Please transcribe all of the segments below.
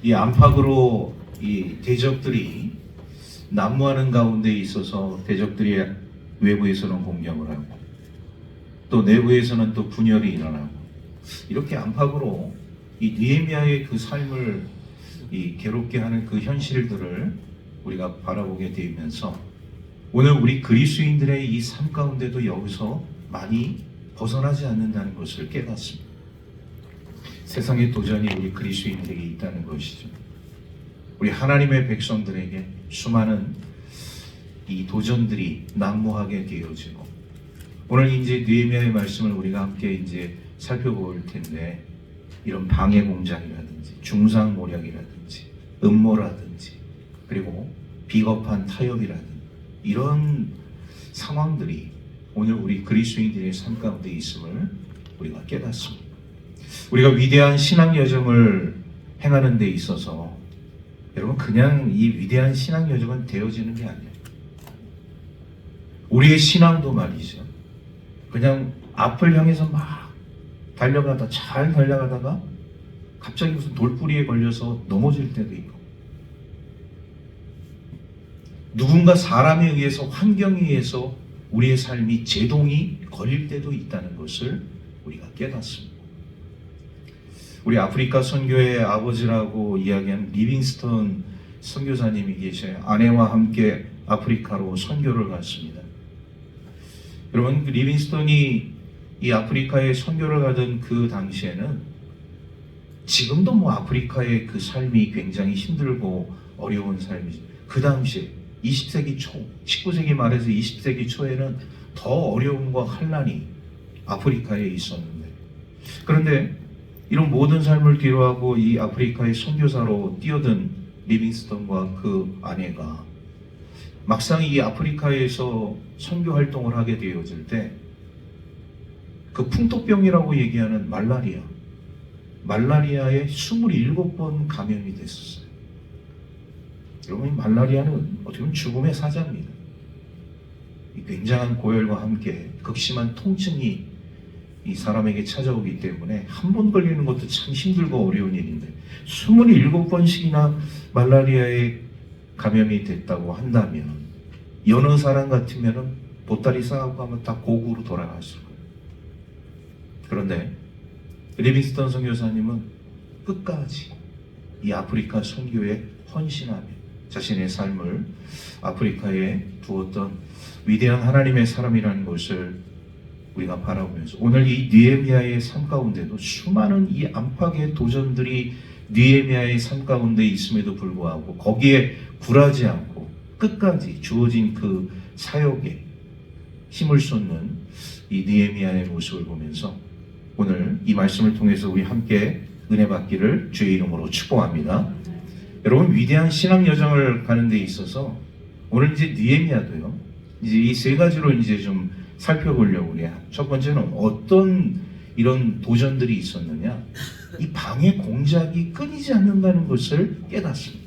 이 안팎으로 이 대적들이 난무하는 가운데 있어서 대적들이 외부에서는 공격을 하고 또 내부에서는 또 분열이 일어나고 이렇게 안팎으로 이 느헤미야의 그 삶을 이 괴롭게 하는 그 현실들을 우리가 바라보게 되면서 오늘 우리 그리스도인들의 이 삶 가운데도 여기서 많이 벗어나지 않는다는 것을 깨닫습니다. 세상의 도전이 우리 그리스도인들에게 있다는 것이죠. 우리 하나님의 백성들에게 수많은 이 도전들이 난무하게 되어지고 오늘 이제 느헤미야의 말씀을 우리가 함께 이제 살펴볼 텐데 이런 방해 공작이라든지 중상모략이라든지 음모라든지 그리고 비겁한 타협이라든지 이런 상황들이 오늘 우리 그리스도인들의 삶 가운데 있음을 우리가 깨닫습니다. 우리가 위대한 신앙 여정을 행하는 데 있어서 여러분 그냥 이 위대한 신앙 여정은 되어지는 게 아니에요. 우리의 신앙도 말이죠. 그냥 앞을 향해서 막 달려가다 잘 달려가다가 갑자기 무슨 돌뿌리에 걸려서 넘어질 때도 있고 누군가 사람에 의해서 환경에 의해서 우리의 삶이 제동이 걸릴 때도 있다는 것을 우리가 깨닫습니다. 우리 아프리카 선교의 아버지라고 이야기하는 리빙스턴 선교사님이 계셔요. 아내와 함께 아프리카로 선교를 갔습니다. 여러분 그 리빙스턴이 이 아프리카에 선교를 가던 그 당시에는 지금도 뭐 아프리카의 그 삶이 굉장히 힘들고 어려운 삶이죠. 그 당시에 20세기 초, 19세기 말에서 20세기 초에는 더 어려움과 환난이 아프리카에 있었는데 그런데 이런 모든 삶을 뒤로하고 이 아프리카의 선교사로 뛰어든 리빙스턴과 그 아내가 막상 이 아프리카에서 선교 활동을 하게 되어질 때 그 풍토병이라고 얘기하는 말라리아에 27번 감염이 됐었어요. 여러분 말라리아는 어떻게 보면 죽음의 사자입니다. 굉장한 고열과 함께 극심한 통증이 이 사람에게 찾아오기 때문에 한 번 걸리는 것도 참 힘들고 어려운 일인데 27번씩이나 말라리아에 감염이 됐다고 한다면 여느 사람 같으면 보따리 싸고 하면 다 고국으로 돌아갔을 거예요. 그런데 리빙스턴 선교사님은 끝까지 이 아프리카 선교에 헌신하며 자신의 삶을 아프리카에 두었던 위대한 하나님의 사람이라는 것을 우리가 바라보면서 오늘 이 느헤미야의 삶 가운데도 수많은 이 안팎의 도전들이 느헤미야의 삶 가운데 있음에도 불구하고 거기에 굴하지 않고 끝까지 주어진 그 사역에 힘을 쏟는 이 느헤미야의 모습을 보면서 오늘 이 말씀을 통해서 우리 함께 은혜 받기를 주의 이름으로 축복합니다. 여러분 위대한 신앙 여정을 가는 데 있어서 오늘 이제 느헤미야도요. 이제 이 세 가지로 이제 좀 살펴보려고 그래요. 첫 번째는 어떤 이런 도전들이 있었느냐? 이 방해 공작이 끊이지 않는다는 것을 깨닫습니다.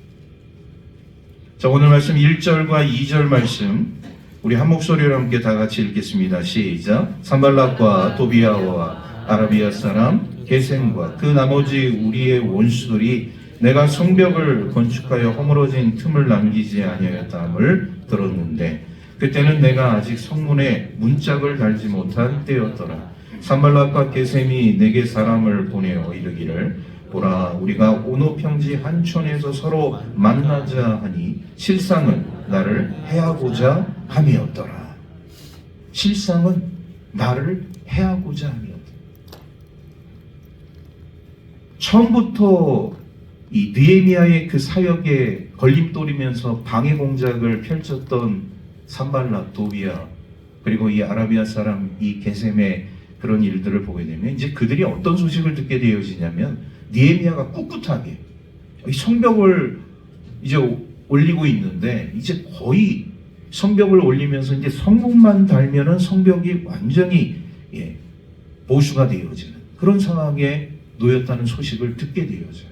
자, 오늘 말씀 1절과 2절 말씀 우리 한 목소리로 함께 다 같이 읽겠습니다. 시작. 산발락과 도비아와 아라비아 사람 게셈과 그 나머지 우리의 원수들이 내가 성벽을 건축하여 허물어진 틈을 남기지 아니하였다함을 들었는데 그때는 내가 아직 성문에 문짝을 달지 못한 때였더라. 산발락과 게셈이 내게 사람을 보내어 이르기를 보라 우리가 오노평지 한촌에서 서로 만나자 하니 실상은 나를 해하고자 함이었더라. 실상은 나를 해하고자 함이었더라. 처음부터 이 느헤미야의 그 사역에 걸림돌이면서 방해 공작을 펼쳤던 산발락, 도비아 그리고 이 아라비아 사람 이 게셈의 그런 일들을 보게 되면 이제 그들이 어떤 소식을 듣게 되어지냐면 느헤미야가 꿋꿋하게 성벽을 이제 올리고 있는데 이제 거의 성벽을 올리면서 이제 성문만 달면은 성벽이 완전히 보수가 되어지는 그런 상황에 놓였다는 소식을 듣게 되어져요.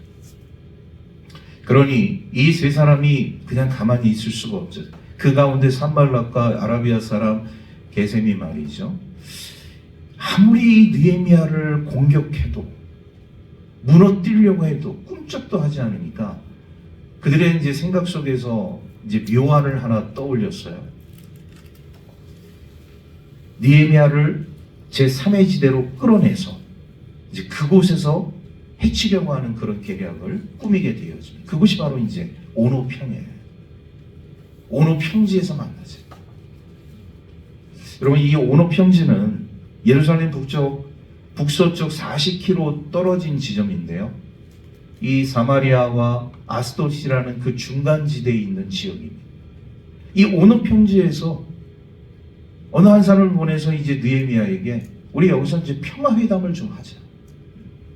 그러니 이 세 사람이 그냥 가만히 있을 수가 없죠. 그 가운데 산발락과 아라비아 사람 게셈이 말이죠. 아무리 느헤미야를 공격해도 무너뜨리려고 해도 꿈쩍도 하지 않으니까 그들의 이제 생각 속에서 이제 묘안을 하나 떠올렸어요. 느헤미야를 제3의 지대로 끌어내서 이제 그곳에서 해치려고 하는 그런 계략을 꾸미게 되어집니다. 그것이 바로 이제 오노 평야예요. 오노 평지에서 만나죠. 여러분, 이 오노 평지는 예루살렘 북서쪽 40km 떨어진 지점인데요. 이 사마리아와 아스돗이라는 그 중간 지대에 있는 지역입니다. 이 오노 평지에서 어느 한 사람을 보내서 이제 느헤미야에게 우리 여기서 이제 평화회담을 좀 하자.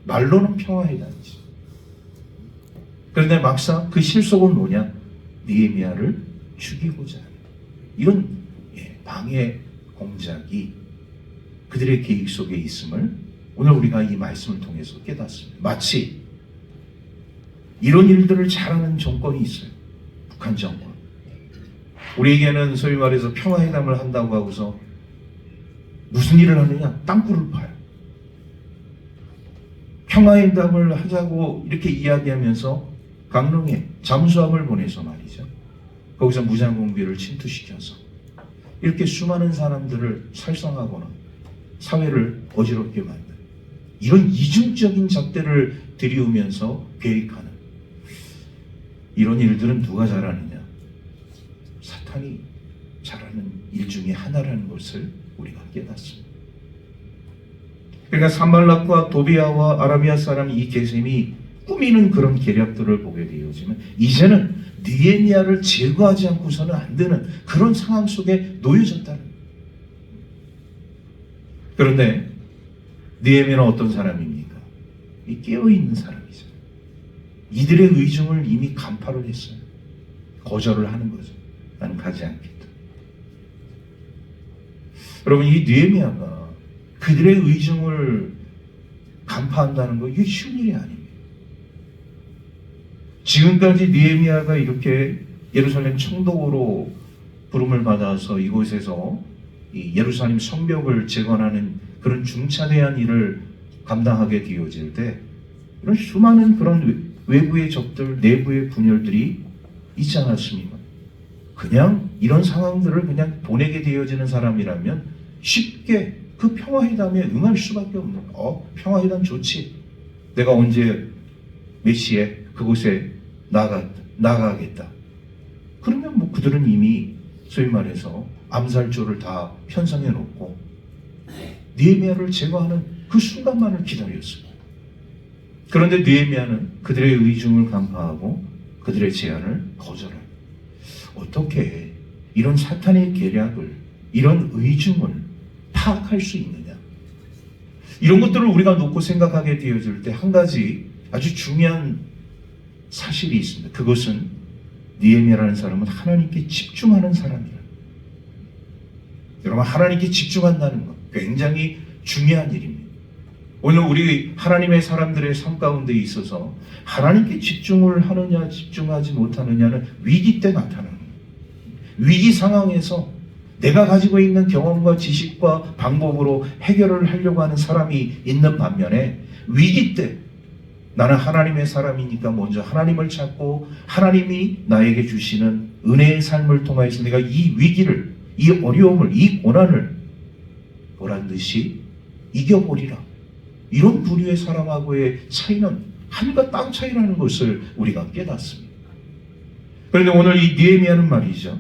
말로는 평화회담이지. 그런데 막상 그 실속은 뭐냐? 느헤미야를 죽이고자 하는 이런 방해 공작이 그들의 계획 속에 있음을 오늘 우리가 이 말씀을 통해서 깨닫습니다. 마치 이런 일들을 잘하는 정권이 있어요. 북한 정권. 우리에게는 소위 말해서 평화회담을 한다고 하고서 무슨 일을 하느냐? 땅굴을 파요. 평화회담을 하자고 이렇게 이야기하면서 강릉에 잠수함을 보내서 말이죠. 거기서 무장공비를 침투시켜서 이렇게 수많은 사람들을 살상하거나 사회를 어지럽게 만든 이런 이중적인 잣대를 들이우면서 계획하는 이런 일들은 누가 잘하느냐? 사탄이 잘하는 일 중에 하나라는 것을 우리가 깨닫습니다. 그러니까 산발락과 도비아와 아라비아 사람 이 게셈이 꾸미는 그런 계략들을 보게 되어지면 이제는 느헤미야를 제거하지 않고서는 안 되는 그런 상황 속에 놓여졌다는 거예요. 그런데 느헤미야는 어떤 사람입니까? 이 깨어있는 사람이죠. 이들의 의중을 이미 간파를 했어요. 거절을 하는 거죠. 나는 가지 않겠다. 여러분, 이 느헤미야가 그들의 의중을 간파한다는 거 이게 쉬운 일이 아닙니다. 지금까지 느헤미야가 이렇게 예루살렘 총독으로 부름을 받아서 이곳에서 이 예루살렘 성벽을 재건하는 그런 중차대한 일을 감당하게 되어질 때 이런 수많은 그런 외부의 적들, 내부의 분열들이 있지 않았습니까? 그냥 이런 상황들을 그냥 보내게 되어지는 사람이라면 쉽게 그 평화회담에 응할 수밖에 없는 평화회담 좋지. 내가 언제 몇 시에 그곳에 나가겠다. 그러면 뭐 그들은 이미 소위 말해서 암살조를 다 편성해 놓고 느헤미야를 제거하는 그 순간만을 기다렸습니다. 그런데 느헤미야는 그들의 의중을 간파하고 그들의 제안을 거절합니다. 어떻게 이런 사탄의 계략을, 이런 의중을 파악할 수 있느냐? 이런 것들을 우리가 놓고 생각하게 되어질 때 한 가지 아주 중요한 사실이 있습니다. 그것은 느헤미야라는 사람은 하나님께 집중하는 사람이라. 여러분, 하나님께 집중한다는 것 굉장히 중요한 일입니다. 오늘 우리 하나님의 사람들의 삶 가운데 있어서 하나님께 집중을 하느냐 집중하지 못하느냐는 위기 때 나타나는 거예요. 위기 상황에서 내가 가지고 있는 경험과 지식과 방법으로 해결을 하려고 하는 사람이 있는 반면에 위기 때 나는 하나님의 사람이니까 먼저 하나님을 찾고 하나님이 나에게 주시는 은혜의 삶을 통해서 내가 이 위기를, 이 어려움을, 이 고난을 보란 듯이 이겨보리라. 이런 부류의 사람하고의 차이는 하늘과 땅 차이라는 것을 우리가 깨닫습니다. 그런데 오늘 이 느헤미야는 말이죠.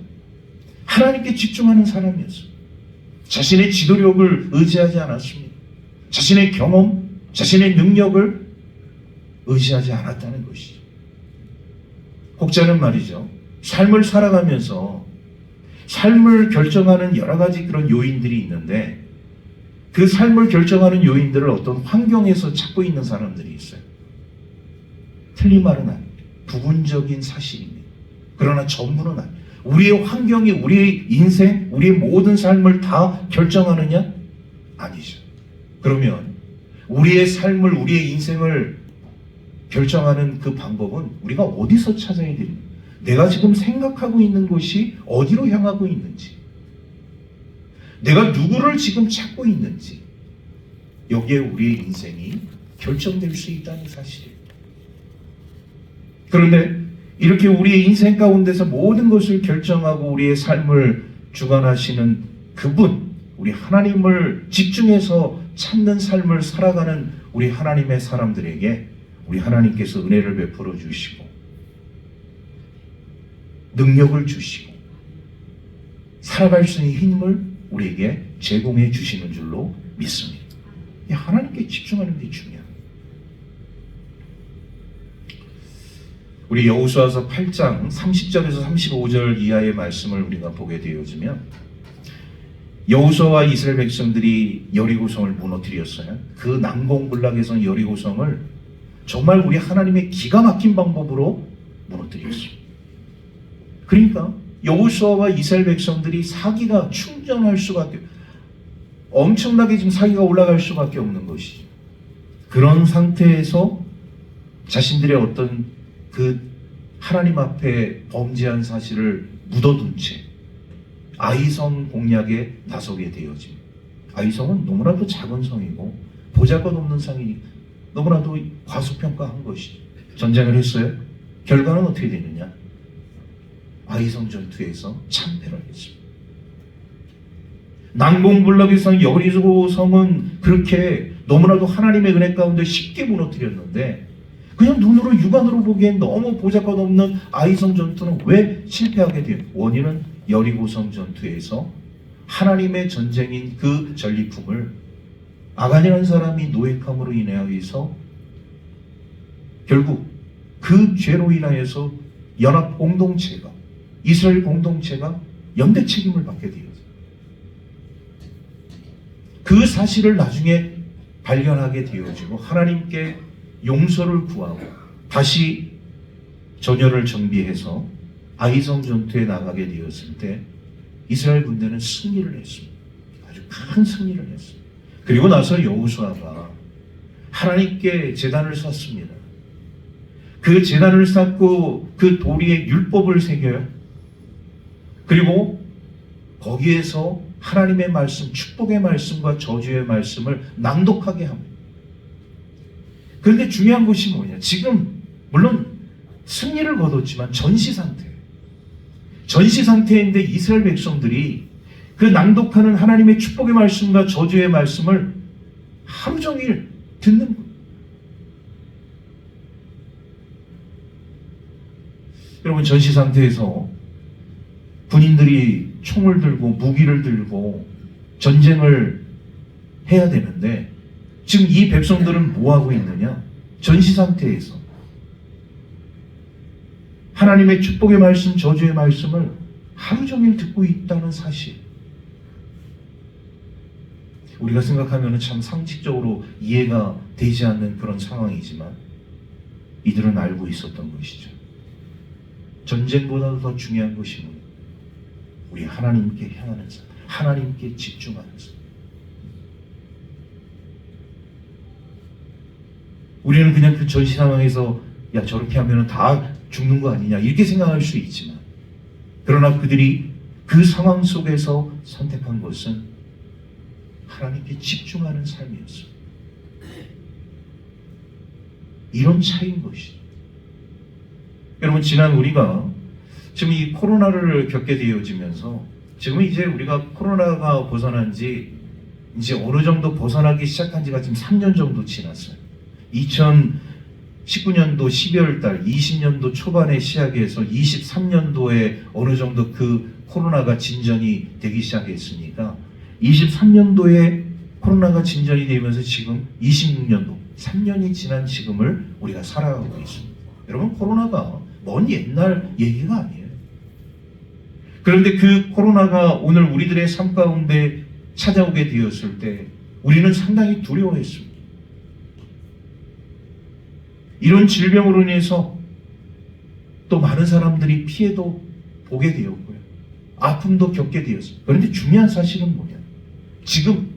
하나님께 집중하는 사람이었어요. 자신의 지도력을 의지하지 않았습니다. 자신의 경험, 자신의 능력을 의지하지 않았다는 것이죠. 혹자는 말이죠. 삶을 살아가면서 삶을 결정하는 여러 가지 그런 요인들이 있는데 그 삶을 결정하는 요인들을 어떤 환경에서 찾고 있는 사람들이 있어요. 틀린 말은 아닙니다. 부분적인 사실입니다. 그러나 전부는 아닙니다. 우리의 환경이 우리의 인생, 우리의 모든 삶을 다 결정하느냐? 아니죠. 그러면 우리의 삶을, 우리의 인생을 결정하는 그 방법은 우리가 어디서 찾아야 됩니까? 내가 지금 생각하고 있는 곳이 어디로 향하고 있는지, 내가 누구를 지금 찾고 있는지, 여기에 우리의 인생이 결정될 수 있다는 사실이에요. 그런데 이렇게 우리의 인생 가운데서 모든 것을 결정하고 우리의 삶을 주관하시는 그분, 우리 하나님을 집중해서 찾는 삶을 살아가는 우리 하나님의 사람들에게 우리 하나님께서 은혜를 베풀어 주시고 능력을 주시고 살아갈 수 있는 힘을 우리에게 제공해 주시는 줄로 믿습니다. 하나님께 집중하는 게 중요합니다. 우리 여호수아서 8장 30절에서 35절 이하의 말씀을 우리가 보게 되어지면 여호수아와 이스라엘 백성들이 여리고성을 무너뜨렸어요. 그 난공불락에서 여리고성을 정말 우리 하나님의 기가 막힌 방법으로 무너뜨렸어요. 그러니까 여호수아와 이스라엘 백성들이 사기가 충전할 수밖에, 엄청나게 지금 사기가 올라갈 수밖에 없는 것이죠. 그런 상태에서 자신들의 어떤 그 하나님 앞에 범죄한 사실을 묻어둔 채 아이성 공략에 나서게 되어집니다. 아이성은 너무나도 작은 성이고 보잘것없는 성이 너무나도 과소평가한 것이죠. 전쟁을 했어요. 결과는 어떻게 되느냐? 아이성 전투에서 참패를 했습니다. 난공불락에서 여리고성은 그렇게 너무나도 하나님의 은혜 가운데 쉽게 무너뜨렸는데 그냥 눈으로 육안으로 보기엔 너무 보잘것없는 아이성 전투는 왜 실패하게 돼요? 원인은 여리고성 전투에서 하나님의 전쟁인 그 전리품을 아간이라는 사람이 노획함으로 인하여서 결국 그 죄로 인하여서 연합 공동체가, 이스라엘 공동체가 연대 책임을 받게 되었어요. 그 사실을 나중에 발견하게 되어지고 하나님께 용서를 구하고 다시 전열을 정비해서 아이성 전투에 나가게 되었을 때 이스라엘 군대는 승리를 했습니다. 아주 큰 승리를 했습니다. 그리고 나서 여호수아가 하나님께 제단을 쌓습니다. 그 제단을 쌓고 그 도리에 율법을 새겨요. 그리고 거기에서 하나님의 말씀, 축복의 말씀과 저주의 말씀을 낭독하게 합니다. 그런데 중요한 것이 뭐냐? 지금 물론 승리를 거뒀지만 전시 상태인데 이스라엘 백성들이 그 낭독하는 하나님의 축복의 말씀과 저주의 말씀을 하루 종일 듣는 거예요. 여러분, 전시 상태에서 군인들이 총을 들고 무기를 들고 전쟁을 해야 되는데 지금 이 백성들은 뭐 하고 있느냐? 전시 상태에서 하나님의 축복의 말씀, 저주의 말씀을 하루 종일 듣고 있다는 사실. 우리가 생각하면 참 상식적으로 이해가 되지 않는 그런 상황이지만 이들은 알고 있었던 것이죠. 전쟁보다도 더 중요한 것이 뭐예요? 우리 하나님께 향하는 삶, 하나님께 집중하는 삶. 우리는 그냥 그 전시 상황에서 야 저렇게 하면 다 죽는 거 아니냐 이렇게 생각할 수 있지만 그러나 그들이 그 상황 속에서 선택한 것은 하나님께 집중하는 삶이었어요. 이런 차이인 것이죠. 여러분, 지난 우리가 지금 이 코로나를 겪게 되어지면서 지금 이제 우리가 코로나가 벗어난 지 이제 어느 정도 벗어나기 시작한 지가 지금 3년 정도 지났어요. 2019년도 12월 달 20년도 초반에 시작해서 23년도에 어느 정도 그 코로나가 진전이 되기 시작했으니까 23년도에 코로나가 진전이 되면서 지금 26년도 3년이 지난 지금을 우리가 살아가고 있습니다. 여러분, 코로나가 먼 옛날 얘기가 아니에요. 그런데 그 코로나가 오늘 우리들의 삶 가운데 찾아오게 되었을 때 우리는 상당히 두려워했습니다. 이런 질병으로 인해서 또 많은 사람들이 피해도 보게 되었고요. 아픔도 겪게 되었어요. 그런데 중요한 사실은 뭐냐? 지금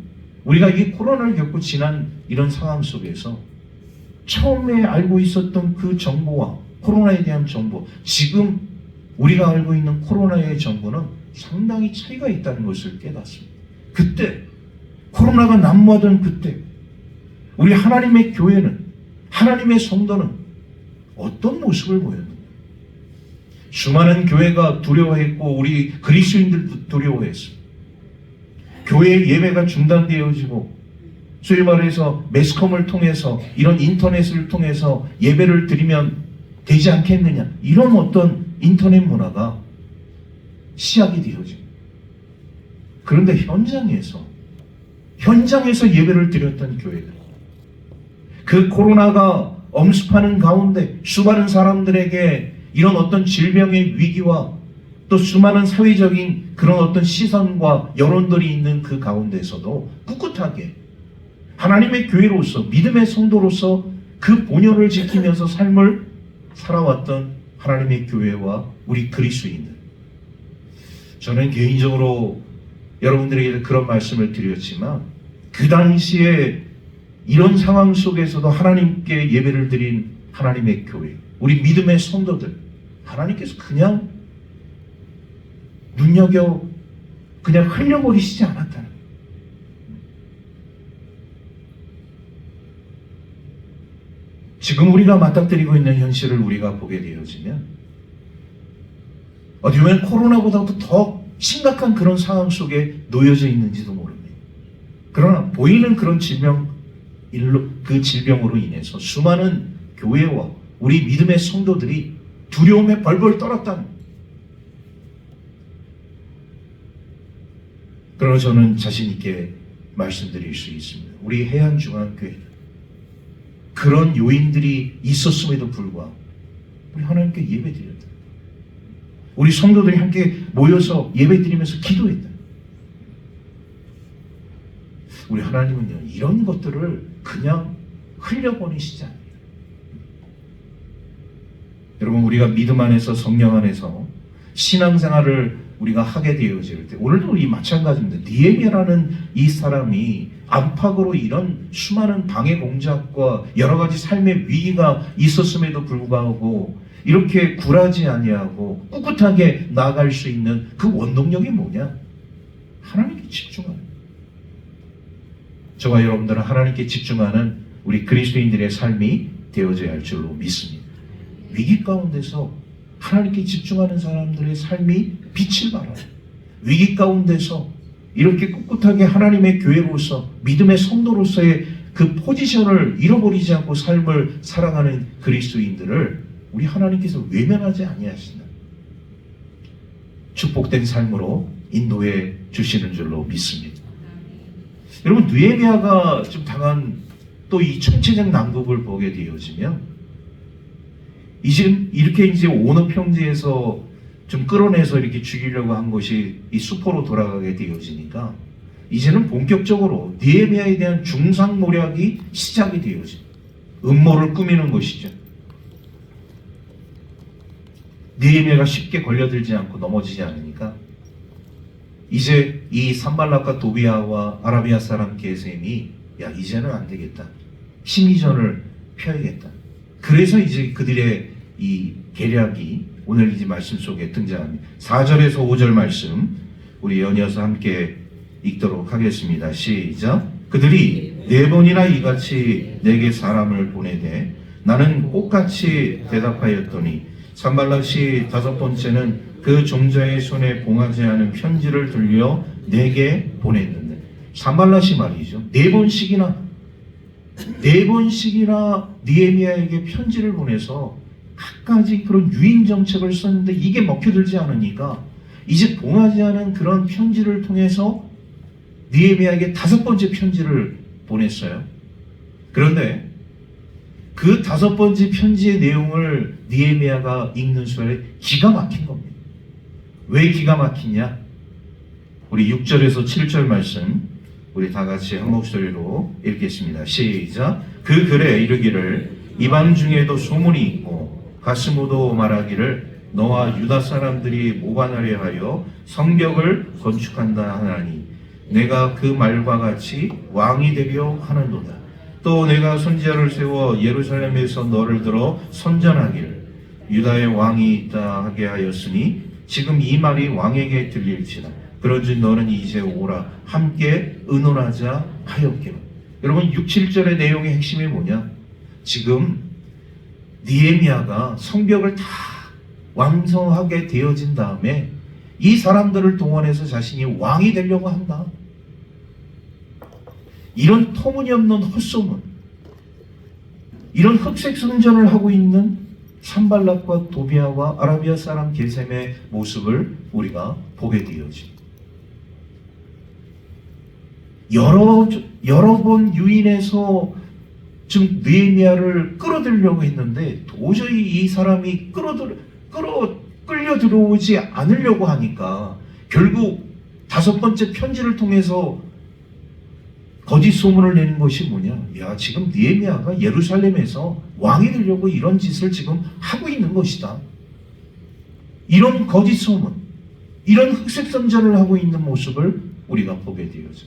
우리가 이 코로나를 겪고 지난 이런 상황 속에서 처음에 알고 있었던 그 정보와 코로나에 대한 정보, 지금 우리가 알고 있는 코로나의 정보는 상당히 차이가 있다는 것을 깨닫습니다. 그때 코로나가 난무하던 그때 우리 하나님의 교회는, 하나님의 성도는 어떤 모습을 보였는가? 수많은 교회가 두려워했고 우리 그리스도인들도 두려워했습니다. 교회 예배가 중단되어지고 소위 말해서 매스컴을 통해서 이런 인터넷을 통해서 예배를 드리면 되지 않겠느냐, 이런 어떤 인터넷 문화가 시작이 되어집니다. 그런데 현장에서 예배를 드렸던 교회들, 그 코로나가 엄습하는 가운데 수많은 사람들에게 이런 어떤 질병의 위기와 또 수많은 사회적인 그런 어떤 시선과 여론들이 있는 그 가운데서도 꿋꿋하게 하나님의 교회로서, 믿음의 성도로서 그 본연을 지키면서 삶을 살아왔던 하나님의 교회와 우리 그리스도인들. 저는 개인적으로 여러분들에게 그런 말씀을 드렸지만, 그 당시에 이런 상황 속에서도 하나님께 예배를 드린 하나님의 교회, 우리 믿음의 성도들, 하나님께서 그냥 그냥 흘려버리시지 않았다는. 지금 우리가 맞닥뜨리고 있는 현실을 우리가 보게 되어지면 어떻게 보면 코로나보다도 더 심각한 그런 상황 속에 놓여져 있는지도 모릅니다. 그러나 보이는 그런 그 질병으로 인해서 수많은 교회와 우리 믿음의 성도들이 두려움에 벌벌 떨었다는. 그러나 저는 자신 있게 말씀드릴 수 있습니다. 우리 해안중앙교회 그런 요인들이 있었음에도 불구하고 우리 하나님께 예배드렸다. 우리 성도들이 함께 모여서 예배드리면서 기도했다. 우리 하나님은요, 이런 것들을 그냥 흘려보내시지 않습니다. 여러분, 우리가 믿음 안에서, 성령 안에서 신앙생활을 우리가 하게 되어질 때, 오늘도 우리 마찬가지입니다. 느헤미야라는 이 사람이 안팎으로 이런 수많은 방해 공작과 여러 가지 삶의 위기가 있었음에도 불구하고 이렇게 굴하지 아니하고 꿋꿋하게 나아갈 수 있는 그 원동력이 뭐냐? 하나님께 집중하는. 저와 여러분들은 하나님께 집중하는 우리 그리스도인들의 삶이 되어져야 할 줄로 믿습니다. 위기 가운데서 하나님께 집중하는 사람들의 삶이 빛을 발하는, 위기 가운데서 이렇게 꿋꿋하게 하나님의 교회로서, 믿음의 성도로서의 그 포지션을 잃어버리지 않고 삶을 살아가는 그리스도인들을 우리 하나님께서 외면하지 아니하시나, 축복된 삶으로 인도해 주시는 줄로 믿습니다. 여러분, 느헤미야가 좀 당한 또 이 총체적 난국을 보게 되어지면, 이렇게 오너 평지에서 좀 끌어내서 이렇게 죽이려고 한 것이 이 수포로 돌아가게 되어지니까 이제는 본격적으로 느헤미야에 대한 중상모략이 시작이 되어집니다. 음모를 꾸미는 것이죠. 느헤미야가 쉽게 걸려들지 않고 넘어지지 않으니까 이제 이 산발락과 도비아와 아라비아 사람 게셈이 이제는 안 되겠다, 심리전을 펴야겠다. 그래서 이제 그들의 이 계략이 오늘 이제 말씀 속에 등장합니다. 4절에서 5절 말씀 우리 연이어서 함께 읽도록 하겠습니다. 시작. 그들이 4번이나 이같이 내게 사람을 보내되 나는 꽃같이 대답하였더니 산발락이 5번째는 그 종자의 손에 봉하지 않은 편지를 들려 내게 보냈는데, 산발락이 말이죠, 4번씩이나 느헤미야에게 편지를 보내서 갖가지 그런 유인 정책을 썼는데 이게 먹혀들지 않으니까 이제 봉하지 않은 그런 편지를 통해서 느헤미야에게 5번째 편지를 보냈어요. 그런데 그 5번째 편지의 내용을 느헤미야가 읽는 순간에 기가 막힌 겁니다. 왜 기가 막히냐? 우리 6절에서 7절 말씀 우리 다 같이 한 목소리로 읽겠습니다. 시작. 그 글에 이르기를 이방 중에도 소문이 있고 가스모도 말하기를 너와 유다 사람들이 모반하려 하여 성벽을 건축한다 하나니 내가 그 말과 같이 왕이 되려 하는도다. 또 내가 선지자를 세워 예루살렘에서 너를 들어 선전하기를 유다의 왕이 있다 하게 하였으니 지금 이 말이 왕에게 들릴지라. 그런즉 너는 이제 오라 함께 의논하자 하였기로. 여러분 6, 7절의 내용의 핵심이 뭐냐? 지금 느헤미야가 성벽을 다 완성하게 되어진 다음에 이 사람들을 동원해서 자신이 왕이 되려고 한다. 이런 터무니없는 헛소문, 이런 흑색선전을 하고 있는 산발락과 도비아와 아라비아 사람 게셈의 모습을 우리가 보게 되어지. 여러 번 유인해서 지금 느헤미야를 끌어들려고 했는데 도저히 이 사람이 끌려 들어오지 않으려고 하니까 결국 5번째 편지를 통해서 거짓 소문을 내는 것이 뭐냐? 야, 지금 느헤미야가 예루살렘에서 왕이 되려고 이런 짓을 지금 하고 있는 것이다. 이런 거짓 소문, 이런 흑색 선전을 하고 있는 모습을 우리가 보게 되어져.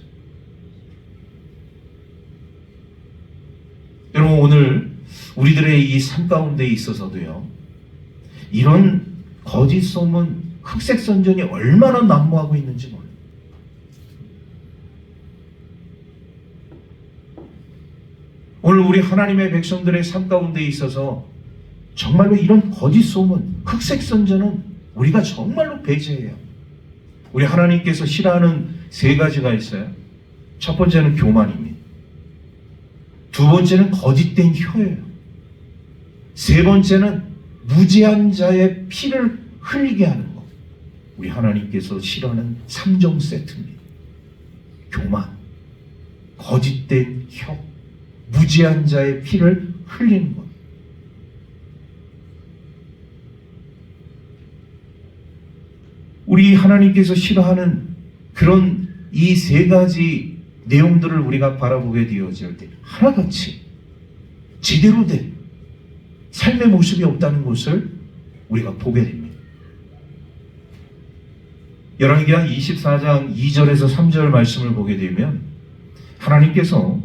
여러분, 오늘 우리들의 이 삶 가운데 있어서도요, 이런 거짓 소문, 흑색 선전이 얼마나 난무하고 있는지 몰라요. 오늘 우리 하나님의 백성들의 삶 가운데 있어서 정말로 이런 거짓 소문, 흑색 선전은 우리가 정말로 배제해요. 우리 하나님께서 싫어하는 3가지가 있어요. 첫 번째는 교만입니다. 두 번째는 거짓된 혀예요. 세 번째는 무지한 자의 피를 흘리게 하는 것. 우리 하나님께서 싫어하는 3종 세트입니다. 교만, 거짓된 혀, 무지한 자의 피를 흘리는 것. 우리 하나님께서 싫어하는 그런 이 3가지 내용들을 우리가 바라보게 되어질 때 하나같이 제대로 된 삶의 모습이 없다는 것을 우리가 보게 됩니다. 열왕기하 24장 2절에서 3절 말씀을 보게 되면 하나님께서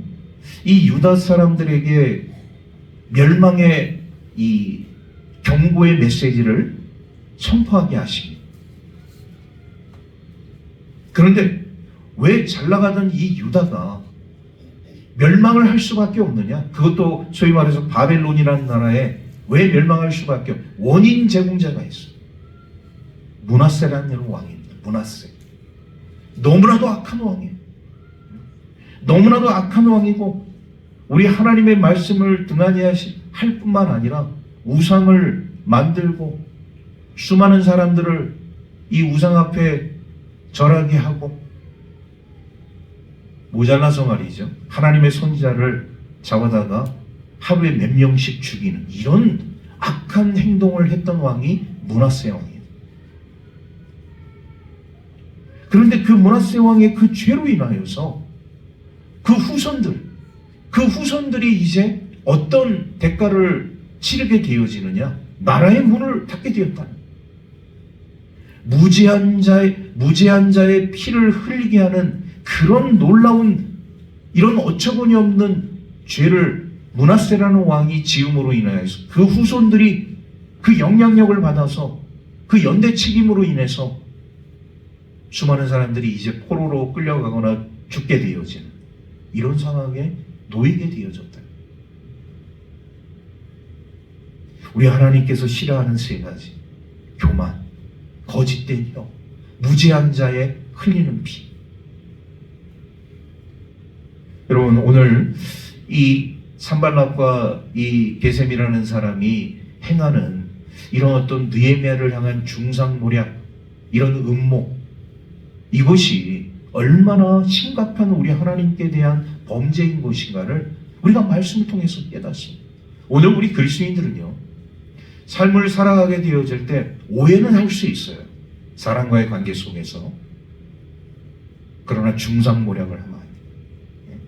이 유다 사람들에게 멸망의 이 경고의 메시지를 선포하게 하십니다. 그런데 왜 잘나가던 이 유다가 멸망을 할 수밖에 없느냐? 그것도 소위 말해서 바벨론이라는 나라에 왜 멸망할 수밖에 없느냐? 원인 제공자가 있어요. 므낫세라는 왕입니다. 므낫세. 너무나도 악한 왕이에요. 너무나도 악한 왕이고 우리 하나님의 말씀을 등한히 할 뿐만 아니라 우상을 만들고 수많은 사람들을 이 우상 앞에 절하게 하고 모자라서 말이죠. 하나님의 선지자를 잡아다가 하루에 몇 명씩 죽이는 이런 악한 행동을 했던 왕이 므낫세 왕이에요. 그런데 그 므낫세 왕의 그 죄로 인하여서 그 후손들이 이제 어떤 대가를 치르게 되어지느냐? 나라의 문을 닫게 되었다. 무지한 자의 피를 흘리게 하는 그런 놀라운 이런 어처구니 없는 죄를 므낫세라는 왕이 지음으로 인하여서 그 후손들이 그 영향력을 받아서 그 연대 책임으로 인해서 수많은 사람들이 이제 포로로 끌려가거나 죽게 되어지는 이런 상황에 놓이게 되어졌다. 우리 하나님께서 싫어하는 3가지: 교만, 거짓된 혀, 무지한 자의 흘리는 피. 여러분, 오늘 이 산발락과 이 게셈이라는 사람이 행하는 이런 어떤 느헤미야를 향한 중상모략, 이런 음모, 이것이 얼마나 심각한 우리 하나님께 대한 범죄인 것인가를 우리가 말씀을 통해서 깨닫습니다. 오늘 우리 그리스도인들은요, 삶을 살아가게 되어질 때 오해는 할 수 있어요. 사람과의 관계 속에서. 그러나 중상모략을 하면 안 돼요.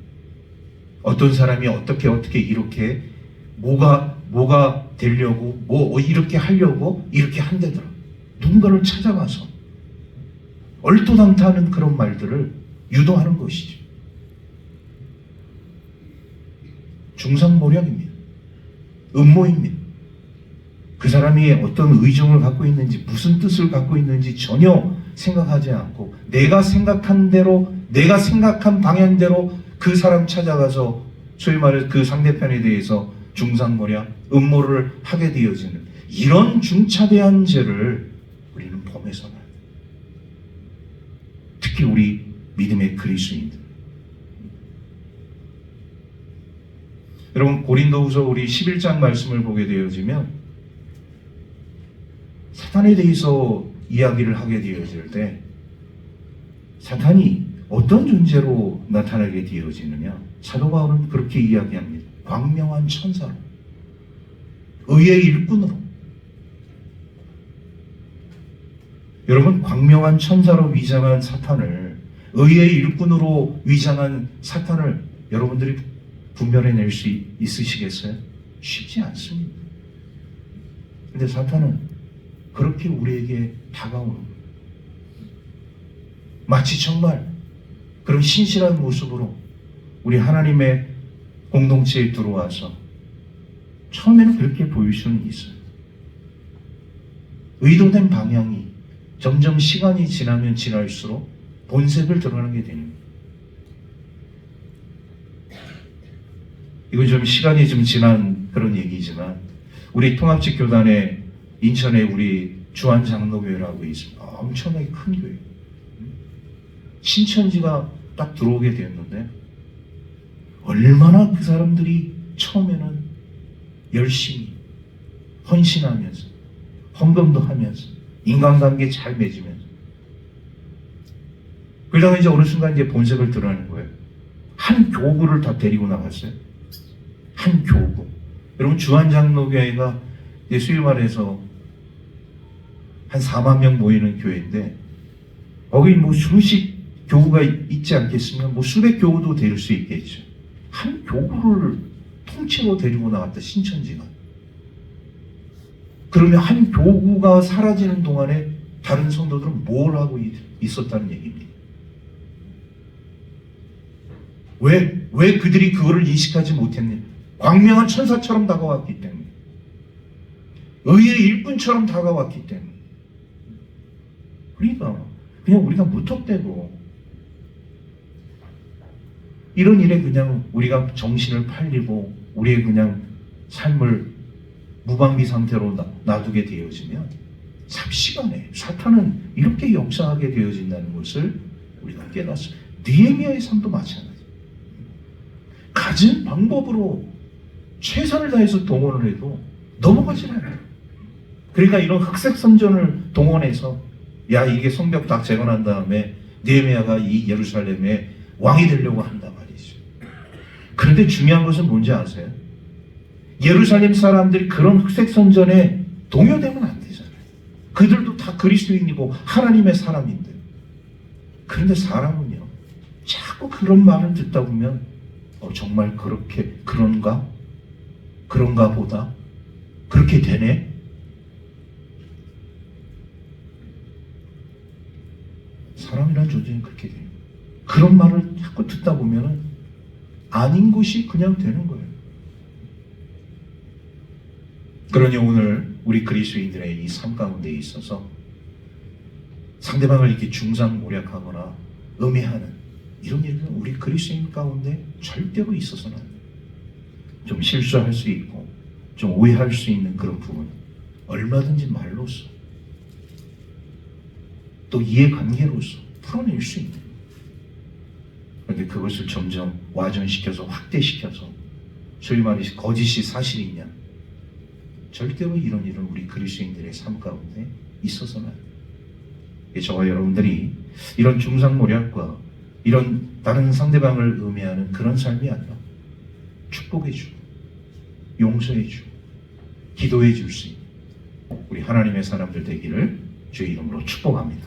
어떤 사람이 어떻게 이렇게 뭐가 되려고 이렇게 하려고 이렇게 한다더라. 누군가를 찾아가서 얼토당토하는 그런 말들을 유도하는 것이죠. 중상모략입니다. 음모입니다. 그 사람이 어떤 의중을 갖고 있는지, 무슨 뜻을 갖고 있는지 전혀 생각하지 않고 내가 생각한 대로, 내가 생각한 방향대로 그 그 사람 찾아가서 소위 말해서 그 상대편에 대해서 중상모략, 음모를 하게 되어지는 이런 중차대한 죄를 우리는 범해서는 안 돼요. 특히 우리 믿음의 그리스도인들. 여러분 고린도후서 우리 11장 말씀을 보게 되어지면 사탄에 대해서 이야기를 하게 되어질 때 사탄이 어떤 존재로 나타나게 되어지느냐, 사도 바울은 그렇게 이야기합니다. 광명한 천사로, 의의 일꾼으로. 여러분 광명한 천사로 위장한 사탄을, 의의 일꾼으로 위장한 사탄을 여러분들이 분별해낼 수 있으시겠어요? 쉽지 않습니다. 근데 사탄은 그렇게 우리에게 다가오는 거예요. 마치 정말 그런 신실한 모습으로 우리 하나님의 공동체에 들어와서 처음에는 그렇게 보일 수는 있어요. 의도된 방향이 점점 시간이 지나면 지날수록 본색을 드러나게 되는 거예요. 이건 좀 시간이 좀 지난 그런 얘기지만 우리 통합직 교단에 인천에 우리 주한장로교회라고 있습니다. 엄청나게 큰 교회. 신천지가 딱 들어오게 되었는데 얼마나 그 사람들이 처음에는 열심히 헌신하면서 헌금도 하면서 인간관계 잘 맺으면서 그러다가 이제 어느 순간 이제 본색을 드러내는 거예요. 한 교구를 다 데리고 나갔어요. 한 교구. 여러분 주한장로교회가 이제 소위 말해서 한 4만 명 모이는 교회인데 거기 뭐 수십 교구가 있지 않겠습니까? 뭐 수백 교구도 될 수 있겠죠. 한 교구를 통째로 데리고 나갔다, 신천지가. 그러면 한 교구가 사라지는 동안에 다른 성도들은 뭘 하고 있었다는 얘기입니다. 왜 그들이 그거를 인식하지 못했냐? 광명한 천사처럼 다가왔기 때문에, 의의 일꾼처럼 다가왔기 때문에. 그러니까 그냥 우리가 무턱대고 이런 일에 그냥 우리가 정신을 팔리고 우리의 그냥 삶을 무방비 상태로 놔두게 되어지면 삽시간에 사탄은 이렇게 역사하게 되어진다는 것을 우리가 깨닫습니다. 느헤미야의 삶도 마찬가지예요. 가진 방법으로 최선을 다해서 동원을 해도 넘어가지 않아요. 그러니까 이런 흑색 선전을 동원해서 야 이게 성벽 딱 재건한 다음에 느헤미야가 이 예루살렘의 왕이 되려고 한단 말이죠. 그런데 중요한 것은 뭔지 아세요? 예루살렘 사람들이 그런 흑색 선전에 동요되면 안 되잖아요. 그들도 다 그리스도인이고 하나님의 사람인데. 그런데 사람은요, 자꾸 그런 말을 듣다 보면 정말 그렇게 그런가 보다 그렇게 되네. 사람이란 존재는 그렇게 돼요. 그런 말을 자꾸 듣다 보면 아닌 것이 그냥 되는 거예요. 그러니 오늘 우리 그리스도인들의 이 삶 가운데 있어서 상대방을 이렇게 중상모략하거나 음해하는 이런 일은 우리 그리스도인 가운데 절대로 있어서는 안 돼요. 좀 실수할 수 있고 좀 오해할 수 있는 그런 부분 얼마든지 말로써 또 이해관계로서 풀어낼 수 있는, 그런데 그것을 점점 와전시켜서 확대시켜서 소위 말해서 거짓이 사실이냐, 절대로 이런 일은 우리 그리스도인들의 삶 가운데 있어서는 안 돼요. 저와 여러분들이 이런 중상모략과 이런 다른 상대방을 음해하는 그런 삶이 아니라 축복해주고 용서해주고 기도해줄 수 있는 우리 하나님의 사람들 되기를 주의 이름으로 축복합니다.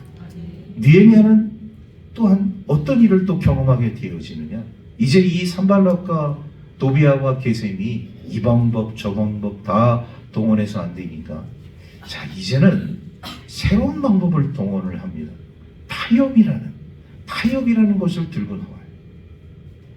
느헤미야는 또한 어떤 일을 또 경험하게 되어지느냐, 이제 이 산발락과 도비아와 게셈이 이 방법 저 방법 다 동원해서 안 되니까 자 이제는 새로운 방법을 동원을 합니다. 타협이라는 것을 들고 나와요.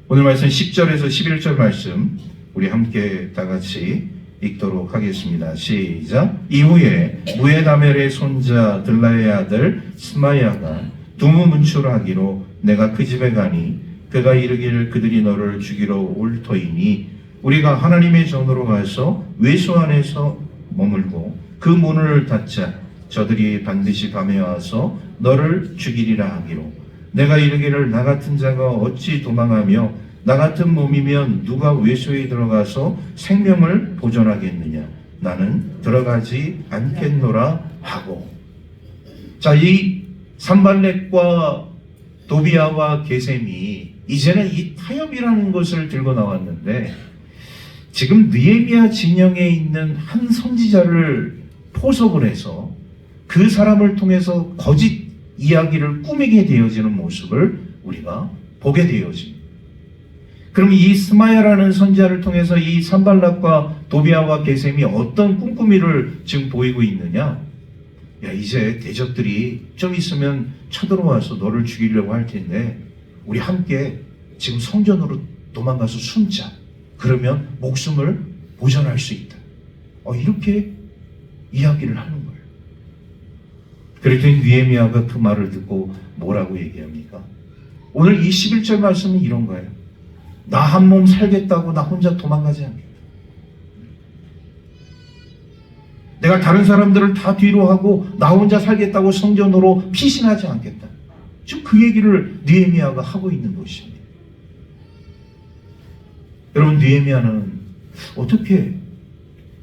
오늘 말씀 10절에서 11절 말씀 우리 함께 다 같이 읽도록 하겠습니다. 시작. 이후에 무에다멜의 손자 들라의 아들 스마야가 두무문출하기로 내가 그 집에 가니 그가 이르기를 그들이 너를 죽이러 올 터이니 우리가 하나님의 전으로 가서 외소 안에서 머물고 그 문을 닫자. 저들이 반드시 밤에 와서 너를 죽이리라 하기로 내가 이르기를 나 같은 자가 어찌 도망하며 나 같은 몸이면 누가 외소에 들어가서 생명을 보존하겠느냐. 나는 들어가지 않겠노라 하고. 자, 이 산발렛과 도비아와 게셈이 이제는 이 타협이라는 것을 들고 나왔는데, 지금 느헤미야 진영에 있는 한 선지자를 포섭을 해서 그 사람을 통해서 거짓 이야기를 꾸미게 되어지는 모습을 우리가 보게 되어집니다. 그럼 이 스마야라는 선지자를 통해서 이 산발락과 도비아와 게셈이 어떤 꿍꾸미를 지금 보이고 있느냐? 야, 이제 대적들이 좀 있으면 쳐들어와서 너를 죽이려고 할 텐데 우리 함께 지금 성전으로 도망가서 숨자. 그러면 목숨을 보존할 수 있다. 이렇게 이야기를 하는 거예요. 그랬더니 느헤미야가 그 말을 듣고 뭐라고 얘기합니까? 오늘 이 11절 말씀은 이런 거예요. 나 한 몸 살겠다고 나 혼자 도망가지 않겠다. 내가 다른 사람들을 다 뒤로 하고 나 혼자 살겠다고 성전으로 피신하지 않겠다. 지금 그 얘기를 느헤미야가 하고 있는 것입니다. 여러분, 느헤미야는 어떻게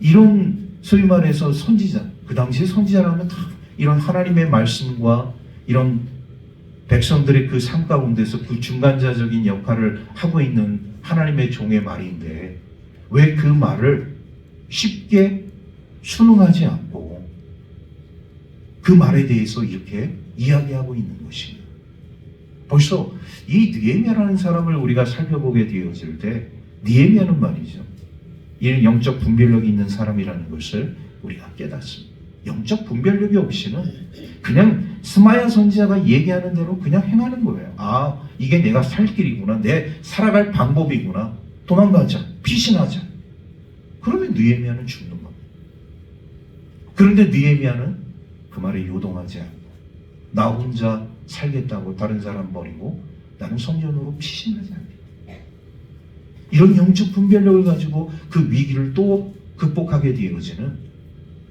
이런 소위 말해서 선지자, 그 당시에 선지자라면 다 이런 하나님의 말씀과 이런 백성들의 그 삶 가운데서 그 중간자적인 역할을 하고 있는 하나님의 종의 말인데 왜 그 말을 쉽게 순응하지 않고 그 말에 대해서 이렇게 이야기하고 있는 것입니다. 벌써 이 느헤미야라는 사람을 우리가 살펴보게 되어질 때 느헤미야는 말이죠, 이런 영적 분별력이 있는 사람이라는 것을 우리가 깨닫습니다. 영적 분별력이 없이는 그냥 스마야 선지자가 얘기하는 대로 그냥 행하는 거예요. 아, 이게 내가 살 길이구나, 내 살아갈 방법이구나, 도망가자, 피신하자. 그러면 느헤미야는 죽는 겁니다. 그런데 느헤미야는 그 말에 요동하지 않고 나 혼자 살겠다고 다른 사람 버리고 나는 성전으로 피신하지 않겠다. 이런 영적 분별력을 가지고 그 위기를 또 극복하게 되어지는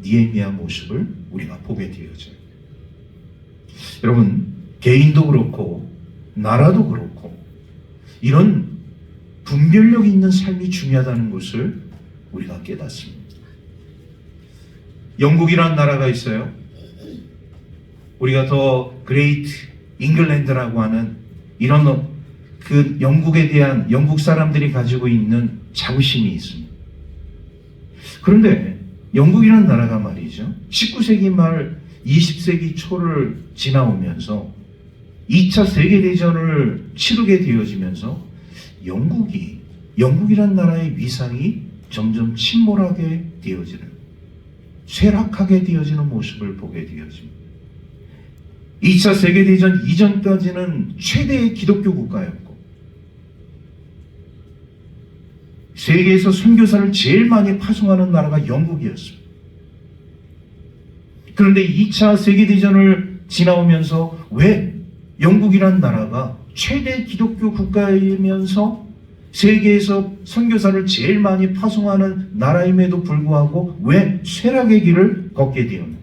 느헤미야 모습을 우리가 보게 되어져요. 여러분, 개인도 그렇고 나라도 그렇고 이런 분별력이 있는 삶이 중요하다는 것을 우리가 깨닫습니다. 영국이라는 나라가 있어요. 우리가 더 그레이트 잉글랜드라고 하는 이런 그 영국에 대한 영국 사람들이 가지고 있는 자부심이 있습니다. 그런데 영국이라는 나라가 말이죠, 19세기 말 20세기 초를 지나오면서 2차 세계대전을 치르게 되어지면서 영국이라는 나라의 위상이 점점 침몰하게 되어지는, 쇠락하게 되어지는 모습을 보게 되어집니다. 2차 세계대전 이전까지는 최대의 기독교 국가였고 세계에서 선교사를 제일 많이 파송하는 나라가 영국이었습니다. 그런데 2차 세계대전을 지나오면서 왜 영국이란 나라가 최대 기독교 국가이면서 세계에서 선교사를 제일 많이 파송하는 나라임에도 불구하고 왜 쇠락의 길을 걷게 되었는가?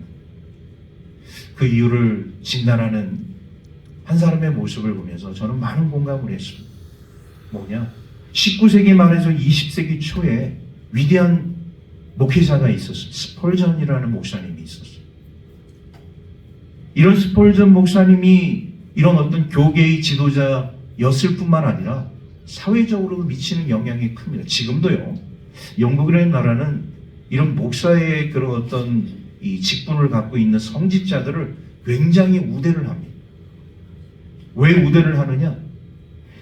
그 이유를 진단하는 한 사람의 모습을 보면서 저는 많은 공감을 했습니다. 뭐냐? 19세기 말에서 20세기 초에 위대한 목회자가 있었어요. 스펄전이라는 목사님이 있었어요. 이런 스펄전 목사님이 이런 어떤 교계의 지도자였을 뿐만 아니라 사회적으로도 미치는 영향이 큽니다. 지금도요, 영국이라는 나라는 이런 목사의 그런 어떤 이 직분을 갖고 있는 성직자들을 굉장히 우대를 합니다. 왜 우대를 하느냐?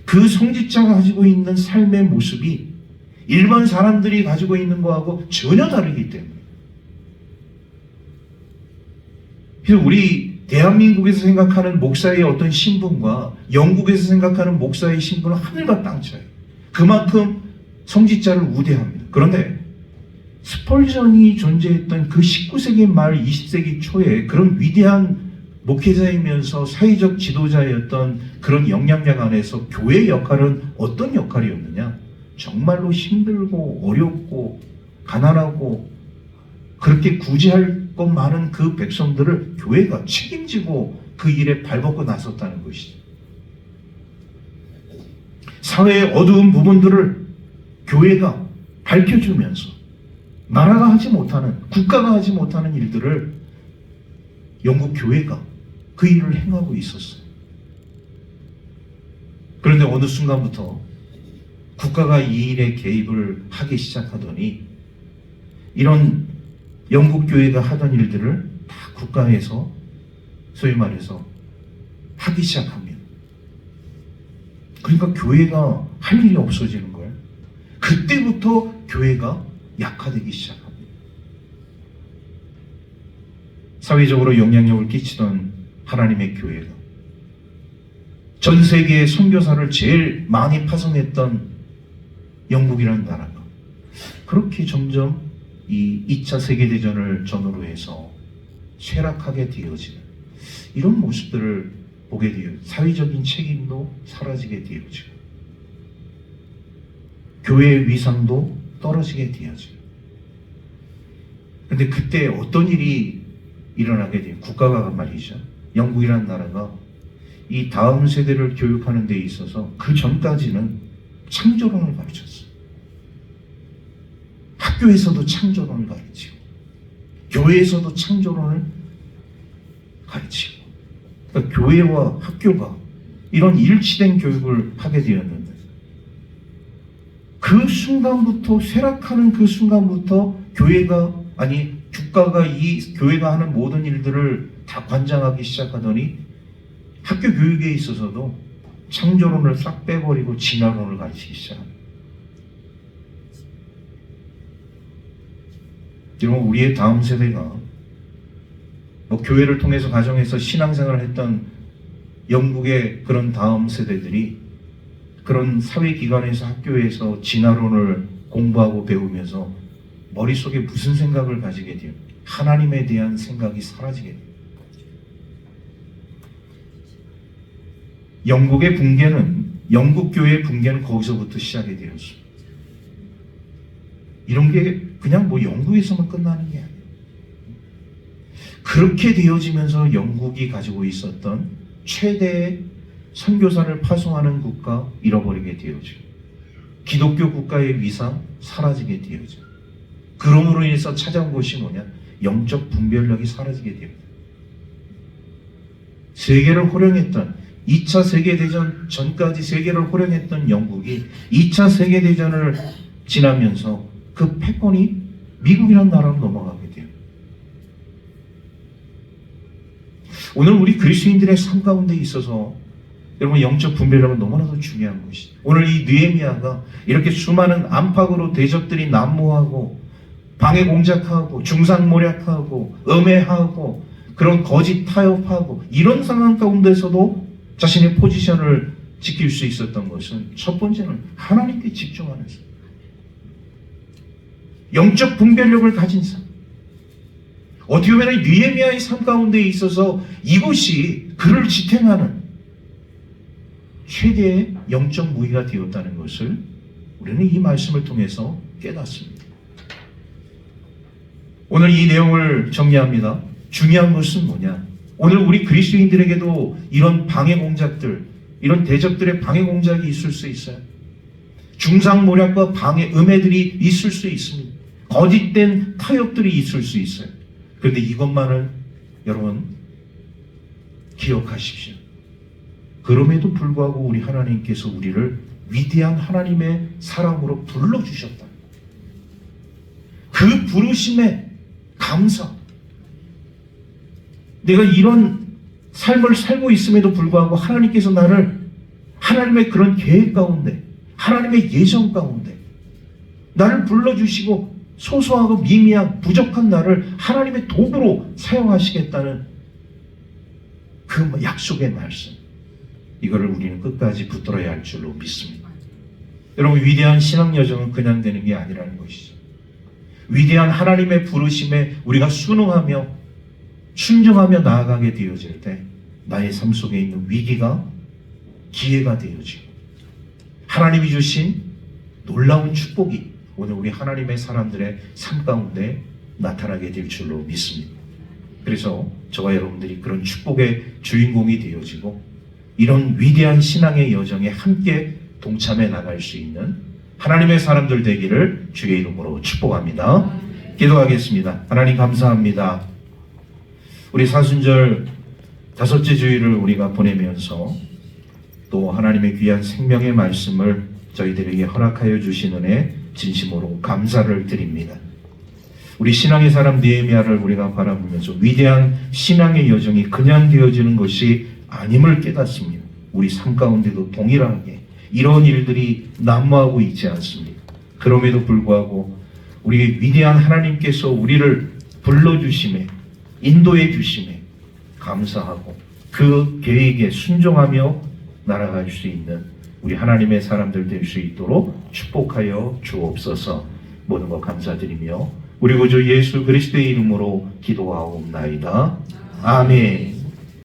그 성직자가 가지고 있는 삶의 모습이 일반 사람들이 가지고 있는 거하고 전혀 다르기 때문에. 그래서 우리 대한민국에서 생각하는 목사의 어떤 신분과 영국에서 생각하는 목사의 신분은 하늘과 땅 차이. 그만큼 성직자를 우대합니다. 그런데 스펄전이 존재했던 그 19세기 말 20세기 초에 그런 위대한 목회자이면서 사회적 지도자였던 그런 역량력 안에서 교회의 역할은 어떤 역할이었느냐? 정말로 힘들고 어렵고 가난하고 그렇게 구제할 것 많은 그 백성들을 교회가 책임지고 그 일에 발벗고 나섰다는 것이죠. 사회의 어두운 부분들을 교회가 밝혀주면서 나라가 하지 못하는, 국가가 하지 못하는 일들을 영국 교회가 그 일을 행하고 있었어요. 그런데 어느 순간부터 국가가 이 일에 개입을 하기 시작하더니 이런 영국 교회가 하던 일들을 다 국가에서 소위 말해서 하기 시작합니다. 그러니까 교회가 할 일이 없어지는 거예요. 그때부터 교회가 약화되기 시작합니다. 사회적으로 영향력을 끼치던 하나님의 교회가 전 세계의 선교사를 제일 많이 파송했던 영국이라는 나라가 그렇게 점점 이 2차 세계대전을 전후로 해서 쇠락하게 되어지는 이런 모습들을 보게 되어 사회적인 책임도 사라지게 되어지고 교회의 위상도 떨어지게 되어지고 그런데 그때 어떤 일이 일어나게 돼요? 국가가 말이죠. 영국이라는 나라가 이 다음 세대를 교육하는 데 있어서 그 전까지는 창조론을 가르쳤어요. 학교에서도 창조론을 가르치고 교회에서도 창조론을 가르치고 그러니까 교회와 학교가 이런 일치된 교육을 하게 되었는데 그 순간부터 쇠락하는 그 순간부터 교회가 아니 국가가 이 교회가 하는 모든 일들을 다 관장하기 시작하더니 학교 교육에 있어서도 창조론을 싹 빼버리고 진화론을 가르치기 시작합니다. 여러분 우리의 다음 세대가 교회를 통해서 가정에서 신앙생활을 했던 영국의 그런 다음 세대들이 그런 사회기관에서 학교에서 진화론을 공부하고 배우면서 머릿속에 무슨 생각을 가지게 돼요? 하나님에 대한 생각이 사라지게 돼요. 영국의 붕괴는 영국 교회의 붕괴는 거기서부터 시작이 되었습니다. 이런 게 그냥 영국에서만 끝나는 게 아니에요. 그렇게 되어지면서 영국이 가지고 있었던 최대의 선교사를 파송하는 국가 잃어버리게 되어지고 기독교 국가의 위상 사라지게 되어지고 그러므로 인해서 찾아온 것이 뭐냐? 영적 분별력이 사라지게 됩니다. 세계를 호령했던 2차 세계대전 전까지 세계를 호령했던 영국이 2차 세계대전을 지나면서 그 패권이 미국이라는 나라로 넘어가게 돼요. 오늘 우리 그리스도인들의 삶 가운데 있어서 여러분 영적 분별력은 너무나도 중요한 것이죠. 오늘 이 느헤미야가 이렇게 수많은 안팎으로 대적들이 난무하고 방해 공작하고 중상모략하고 음해하고 그런 거짓 타협하고 이런 상황 가운데서도 자신의 포지션을 지킬 수 있었던 것은 첫 번째는 하나님께 집중하는 삶. 영적 분별력을 가진 삶. 어떻게 보면 느헤미야의 삶 가운데 있어서 이것이 그를 지탱하는 최대의 영적 무기가 되었다는 것을 우리는 이 말씀을 통해서 깨닫습니다. 오늘 이 내용을 정리합니다. 중요한 것은 뭐냐? 오늘 우리 그리스도인들에게도 이런 방해 공작들, 이런 대적들의 방해 공작이 있을 수 있어요. 중상모략과 방해, 음해들이 있을 수 있습니다. 거짓된 타협들이 있을 수 있어요. 그런데 이것만은 여러분 기억하십시오. 그럼에도 불구하고 우리 하나님께서 우리를 위대한 하나님의 사람으로 불러주셨다. 그 부르심에 감사. 내가 이런 삶을 살고 있음에도 불구하고 하나님께서 나를 하나님의 그런 계획 가운데, 하나님의 예정 가운데 나를 불러주시고 소소하고 미미한 부족한 나를 하나님의 도구로 사용하시겠다는 그 약속의 말씀, 이거를 우리는 끝까지 붙들어야 할 줄로 믿습니다. 여러분, 위대한 신앙 여정은 그냥 되는 게 아니라는 것이죠. 위대한 하나님의 부르심에 우리가 순응하며 순종하며 나아가게 되어질 때 나의 삶 속에 있는 위기가 기회가 되어지고 하나님이 주신 놀라운 축복이 오늘 우리 하나님의 사람들의 삶 가운데 나타나게 될 줄로 믿습니다. 그래서 저와 여러분들이 그런 축복의 주인공이 되어지고 이런 위대한 신앙의 여정에 함께 동참해 나갈 수 있는 하나님의 사람들 되기를 주의 이름으로 축복합니다. 기도하겠습니다. 하나님 감사합니다. 우리 사순절 5째 주일을 우리가 보내면서 또 하나님의 귀한 생명의 말씀을 저희들에게 허락하여 주신 은혜 진심으로 감사를 드립니다. 우리 신앙의 사람 느헤미야를 우리가 바라보면서 위대한 신앙의 여정이 그냥 되어지는 것이 아님을 깨닫습니다. 우리 삶 가운데도 동일하게 이런 일들이 난무하고 있지 않습니다. 그럼에도 불구하고 우리 위대한 하나님께서 우리를 불러주심에 인도해 주심에 감사하고 그 계획에 순종하며 날아갈 수 있는 우리 하나님의 사람들 될 수 있도록 축복하여 주옵소서. 모든 것 감사드리며 우리 구주 예수 그리스도의 이름으로 기도하옵나이다. 아멘.